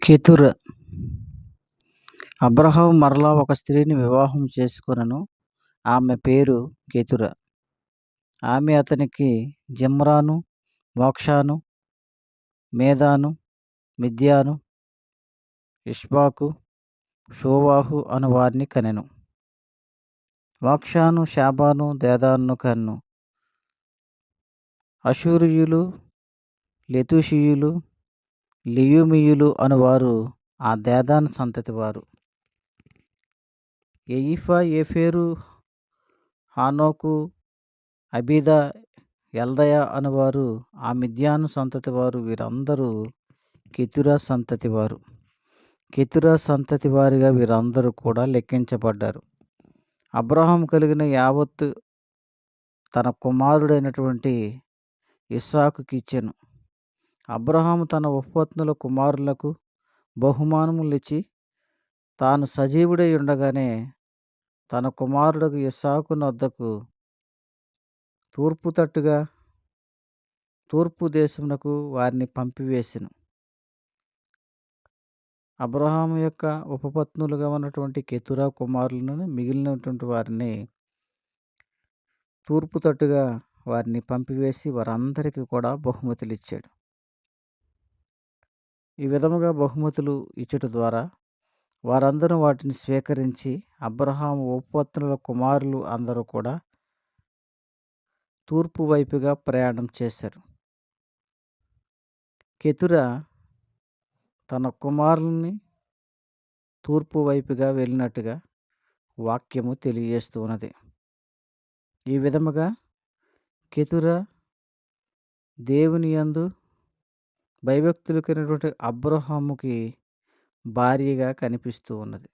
కెతుర. అబ్రహాము మరలా ఒక స్త్రీని వివాహం చేసుకొనెను. ఆమె పేరు కెతుర. ఆమె అతనికి జిమ్రాను, మోక్షాను, మేదాను, మిద్యాను, ఇష్బాకు, షోవాహు అను వారిని కనెను. మోక్షాను షాబాను దేదాను కన్ను. అషూరియులు, లెతూషీయులు, లియుమీయులు అనువారు ఆ దేదాను సంతతి వారు. ఎయిఫా, ఏఫేరు, హానోకు, అబీదా, ఎల్దయ అనువారు ఆ మిద్యాను సంతతి వారు. వీరందరూ కెతురా సంతతి వారు. కెతురా సంతతి వారిగా వీరందరూ కూడా లెక్కించబడ్డారు. అబ్రహాము కలిగిన యావత్తు తన కుమారుడైనటువంటి ఇస్సాకుకి ఇచ్చెను. అబ్రహాము తన ఉపపత్నుల కుమారులకు బహుమానములిచ్చి తాను సజీవుడై ఉండగానే తన కుమారుడకు ఇస్సాకు నొద్దకు తూర్పు దేశమునకు వారిని పంపివేసెను. అబ్రహాము యొక్క ఉపపత్నులుగా ఉన్నటువంటి కెతురా కుమారులను మిగిలినటువంటి వారిని తూర్పు తట్టుగా వారిని పంపివేసి వారందరికీ కూడా బహుమతులు ఇచ్చాడు. ఈ విధముగా బహుమతులు ఇచ్చుట ద్వారా వారందరూ వాటిని స్వీకరించి అబ్రహాము ఉపపత్నుల కుమారులు అందరూ కూడా తూర్పు వైపుగా ప్రయాణం చేశారు. కెతుర తన కుమారుల్ని తూర్పు వైపుగా వెళ్ళినట్టుగా వాక్యము తెలియజేస్తూ ఉన్నది. ఈ విధముగా కెతుర దేవుని యందు భయభక్తులు కలిగినటువంటి అబ్రహాముకి భార్యగా కనిపిస్తూ ఉన్నది.